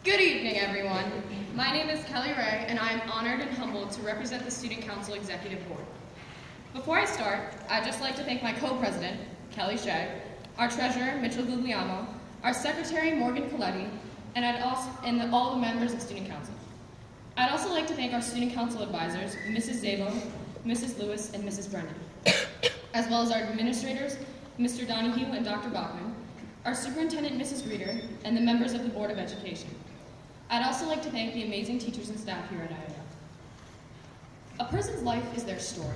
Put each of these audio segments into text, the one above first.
Good evening, everyone. My name is Kelly Ray, and I am honored and humbled to represent the Student Council Executive Board. Before I start, I'd just like to thank my co-president, Kelly Shea, our treasurer, Mitchell Guglielmo, our secretary, Morgan Coletti, and all the members of Student Council. I'd also like to thank our Student Council advisors, Mrs. Zabo, Mrs. Lewis, and Mrs. Brennan, as well as our administrators, Mr. Donahue and Dr. Bachman, our superintendent, Mrs. Reeder, and the members of the Board of Education. I'd also like to thank the amazing teachers and staff here at IAR. A person's life is their story.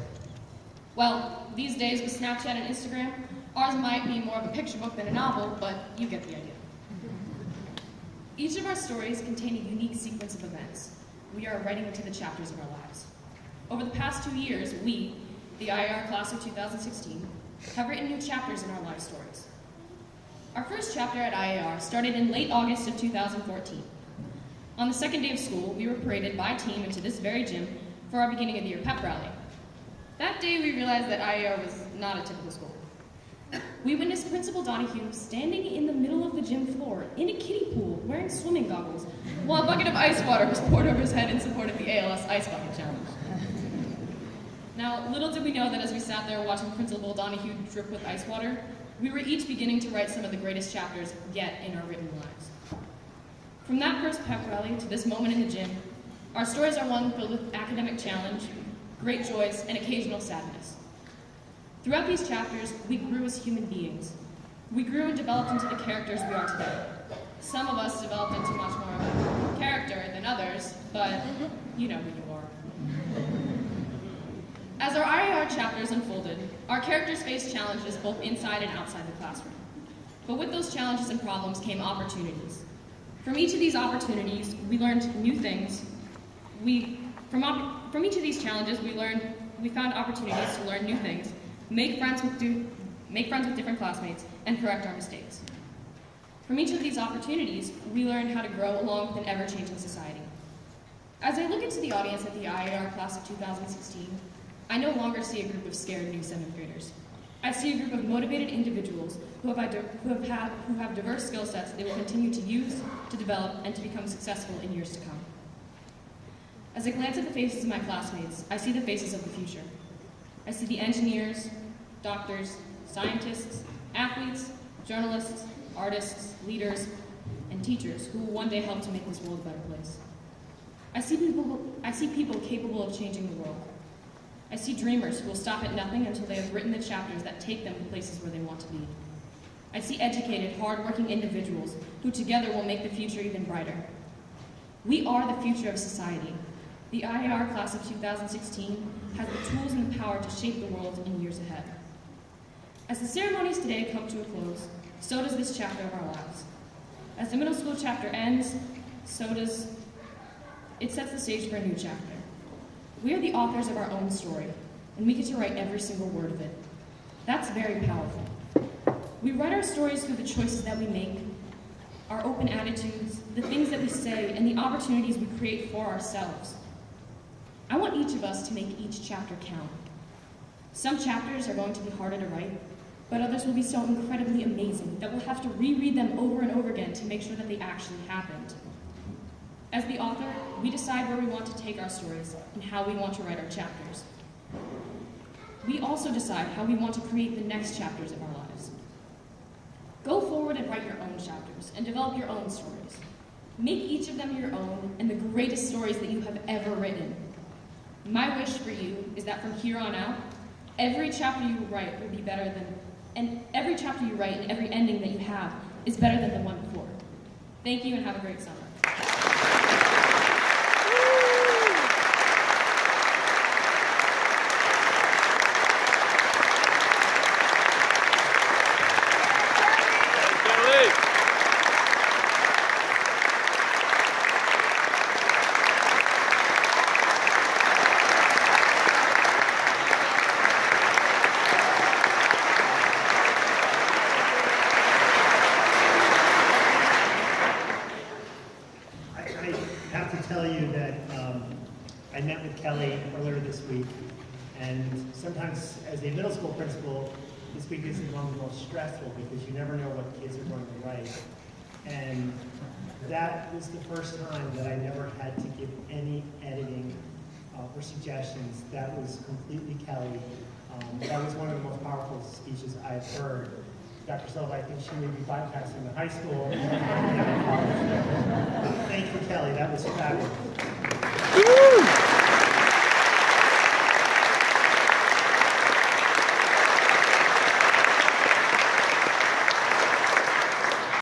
Well, these days with Snapchat and Instagram, ours might be more of a picture book than a novel, but you get the idea. Each of our stories contain a unique sequence of events. We are writing into the chapters of our lives. Over the past 2 years, we, the IAR class of 2016, have written new chapters in our life stories. Our first chapter at IAR started in late August of 2014. On the second day of school, we were paraded by team into this very gym for our beginning of the year pep rally. That day, we realized that IAR was not a typical school. We witnessed Principal Donahue standing in the middle of the gym floor in a kiddie pool wearing swimming goggles while a bucket of ice water was poured over his head in support of the ALS Ice Bucket Challenge. Now, little did we know that as we sat there watching Principal Donahue drip with ice water, we were each beginning to write some of the greatest chapters yet in our written lives. From that first pep rally to this moment in the gym, our stories are one filled with academic challenge, great joys, and occasional sadness. Throughout these chapters, we grew as human beings. We grew and developed into the characters we are today. Some of us developed into much more of a character than others, but you know who you are. As our IAR chapters unfolded, our characters faced challenges both inside and outside the classroom. But with those challenges and problems came opportunities. From each of these opportunities, we learned new things. From each of these challenges, we found opportunities to learn new things, make friends with different classmates, and correct our mistakes. From each of these opportunities, we learned how to grow along with an ever-changing society. As I look into the audience at the IAR class of 2016, I no longer see a group of scared new 7th graders. I see a group of motivated individuals who have diverse skill sets they will continue to use, to develop, and to become successful in years to come. As I glance at the faces of my classmates, I see the faces of the future. I see the engineers, doctors, scientists, athletes, journalists, artists, leaders, and teachers who will one day help to make this world a better place. I see people capable of changing the world. I see dreamers who will stop at nothing until they have written the chapters that take them to places where they want to be. I see educated, hard-working individuals who together will make the future even brighter. We are the future of society. The IAR class of 2016 has the tools and the power to shape the world in years ahead. As the ceremonies today come to a close, so does this chapter of our lives. As the middle school chapter ends, it sets the stage for a new chapter. We are the authors of our own story, and we get to write every single word of it. That's very powerful. We write our stories through the choices that we make, our open attitudes, the things that we say, and the opportunities we create for ourselves. I want each of us to make each chapter count. Some chapters are going to be harder to write, but others will be so incredibly amazing that we'll have to reread them over and over again to make sure that they actually happened. As the author, we decide where we want to take our stories and how we want to write our chapters. We also decide how we want to create the next chapters of our lives. Go forward and write your own chapters and develop your own stories. Make each of them your own and the greatest stories that you have ever written. My wish for you is that from here on out, every chapter you write will be better than, and every chapter you write and every ending that you have is better than the one before. Thank you and have a great summer. I met with Kelly earlier this week, and sometimes as a middle school principal, this week is one of the most stressful because you never know what kids are going to write. And that was the first time that I never had to give any editing or suggestions. That was completely Kelly. That was one of the most powerful speeches I've heard. Dr. Silva, I think she may be bypassing the high school. Thank you, Kelly. That was fabulous.